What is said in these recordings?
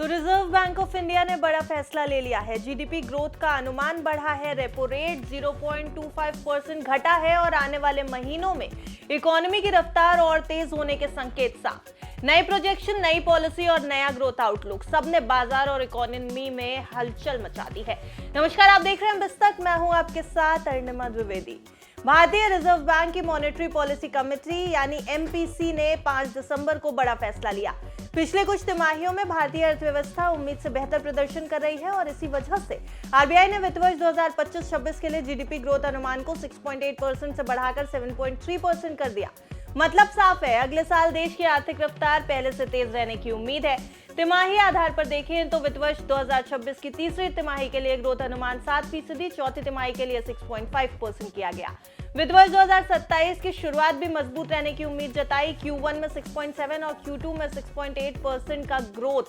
तो reserve bank of India ने बड़ा फैसला ले लिया है। जीडीपी ग्रोथ का अनुमान बढ़ा है, रेपो रेट 0.25% घटा है और आने वाले महीनों में इकोनॉमी की रफ्तार और तेज होने के संकेत साफ। नई प्रोजेक्शन, नई पॉलिसी और नया ग्रोथ आउटलुक, सबने बाजार और इकोनॉमी में हलचल मचा दी है। नमस्कार, आप देख रहे हैं बिस्तक, मैं हूं आपके साथ अरुणिमा द्विवेदी। भारतीय रिजर्व बैंक की मॉनेटरी पॉलिसी कमेटी यानी एमपीसी ने 5 दिसंबर को बड़ा फैसला लिया। पिछले कुछ तिमाहियों में भारतीय अर्थव्यवस्था उम्मीद से बेहतर प्रदर्शन कर रही है और इसी वजह से आरबीआई ने वित्त वर्ष 2025-26 के लिए जीडीपी ग्रोथ अनुमान को 6.8% से बढ़ाकर 7.3% कर दिया। मतलब साफ है, अगले साल देश की आर्थिक रफ्तार पहले से तेज रहने की उम्मीद है। तिमाही आधार पर देखें तो वित्त वर्ष 2026 की तीसरी तिमाही के लिए ग्रोथ अनुमान 7%, चौथी तिमाही के लिए 6.5% किया गया। वित्त वर्ष 2027 की शुरुआत भी मजबूत रहने की उम्मीद जताई। Q1 में 6.7 और Q2 में 6.8% का ग्रोथ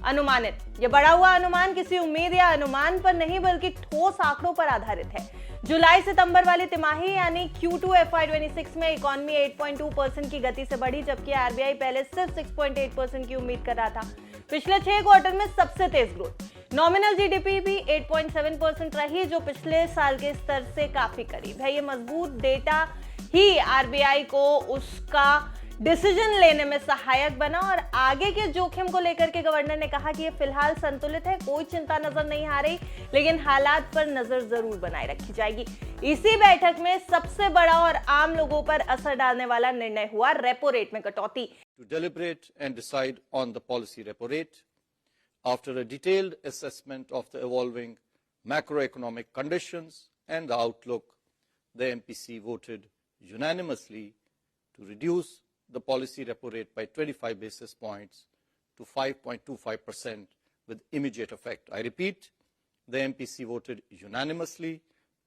अनुमानित। यह बढ़ा हुआ अनुमान किसी उम्मीद या अनुमान पर नहीं बल्कि ठोस आंकड़ों पर आधारित है। जुलाई सितंबर वाली तिमाही यानी Q2 FY26 में इकोनॉमी 8.2% की गति से बढ़ी, जबकि आरबीआई पहले सिर्फ 6.8% की उम्मीद कर रहा था। पिछले 6 क्वार्टर में सबसे तेज ग्रोथ। नॉमिनल जीडीपी भी 8.7% रही, जो पिछले साल के स्तर से काफी करीब है। ये मजबूत डेटा ही आरबीआई को उसका डिसीजन लेने में सहायक बना और आगे के जोखिम को लेकर के गवर्नर ने कहा कि ये फिलहाल संतुलित है, कोई चिंता नजर नहीं आ रही, लेकिन हालात पर नजर जरूर बनाए रखी जाएगी। इसी बैठक में सबसे बड़ा और आम लोगों पर असर डालने वाला निर्णय हुआ रेपो रेट में कटौती। To deliberate and decide on the policy repo rate after a detailed assessment of the evolving macroeconomic conditions and the outlook, the MPC voted unanimously to reduce the policy repo rate by 25 basis points to 5.25% with immediate effect. I repeat, the MPC voted unanimously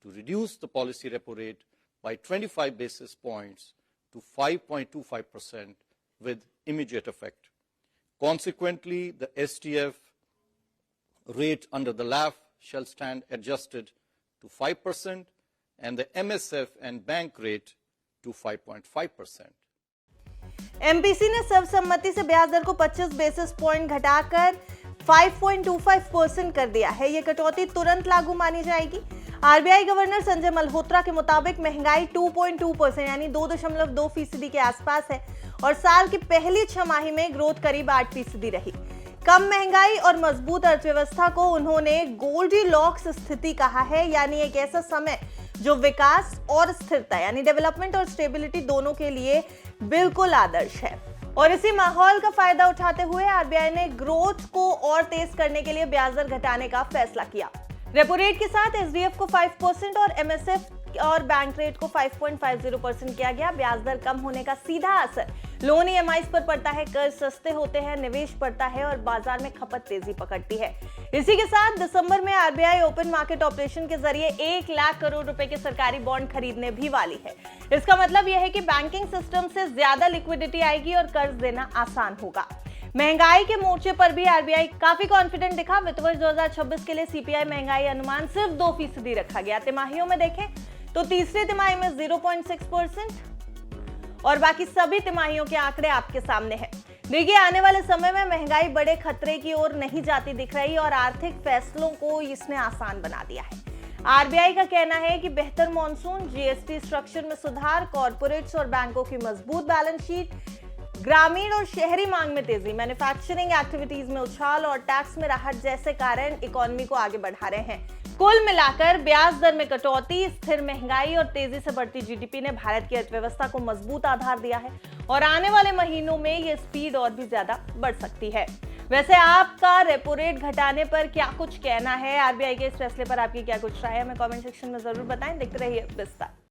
to reduce the policy repo rate by 25 basis points to 5.25% with immediate effect. Consequently, the STF rate under the LAF shall stand adjusted to 5% and the MSF and bank rate to 5.5%. MPC ने सर्वसम्मति से ब्याज दर को 25 basis point घटाकर 5.25% कर दिया है। यह कटौती तुरंत लागू मानी जाएगी। आरबीआई गवर्नर संजय मल्होत्रा के मुताबिक महंगाई 2.2% यानी 2.2% के आसपास है और साल की पहली छमाही में ग्रोथ करीब 8% रही। कम महंगाई और मजबूत अर्थव्यवस्था को उन्होंने गोल्डीलॉक्स स्थिति कहा है, यानी एक ऐसा समय जो विकास और स्थिरता यानी डेवलपमेंट और स्टेबिलिटी दोनों के लिए बिल्कुल आदर्श है। और इसी माहौल का फायदा उठाते हुए आरबीआई ने ग्रोथ को और तेज करने के लिए ब्याज दर घटाने का फैसला किया। रेपो रेट के साथ एसडीएफ को 5% और एमएसएफ और बैंक रेट को 5.50% किया गया। ब्याज दर कम होने का सीधा असर लोन ईएमआई पर पड़ता है, कर्ज सस्ते होते हैं, निवेश बढ़ता है और बाजार में खपत तेजी पकड़ती है। इसी के साथ दिसंबर में आरबीआई ओपन मार्केट ऑपरेशन के जरिए 1 लाख करोड़ रुपए के सरकारी बॉन्ड खरीदने भी वाली है। इसका मतलब यह है कि बैंकिंग सिस्टम से ज्यादा लिक्विडिटी आएगी और कर्ज देना आसान होगा। महंगाई के मोर्चे पर भी आरबीआई काफी कॉन्फिडेंट दिखा। वित्त वर्ष 2026 के लिए सीपीआई महंगाई अनुमान सिर्फ 2% रखा गया। तिमाहियों में देखें तो तीसरी तिमाही में 0.6% और बाकी सभी तिमाहियों के आंकड़े आपके सामने हैं। देखिए, आने वाले समय में महंगाई बड़े खतरे की ओर नहीं जाती दिख रही और आर्थिक फैसलों को इसने आसान बना दिया है। आरबीआई का कहना है कि बेहतर मॉनसून, जीएसटी स्ट्रक्चर में सुधार, कॉर्पोरेट्स और बैंकों की मजबूत बैलेंस शीट, ग्रामीण और शहरी मांग में तेजी, मैन्युफैक्चरिंग एक्टिविटीज में उछाल और टैक्स में राहत जैसे कारण इकोनॉमी को आगे बढ़ा रहे हैं। कुल मिलाकर ब्याज दर में कटौती, स्थिर महंगाई और तेजी से बढ़ती जीडीपी ने भारत की अर्थव्यवस्था को मजबूत आधार दिया है और आने वाले महीनों में ये स्पीड और भी ज्यादा बढ़ सकती है। वैसे आपका रेपो रेट घटाने पर क्या कुछ कहना है? आरबीआई के इस फैसले पर आपकी क्या कुछ राय है? हमें कमेंट सेक्शन में जरूर बताएं। देखते रहिए बिस्तर।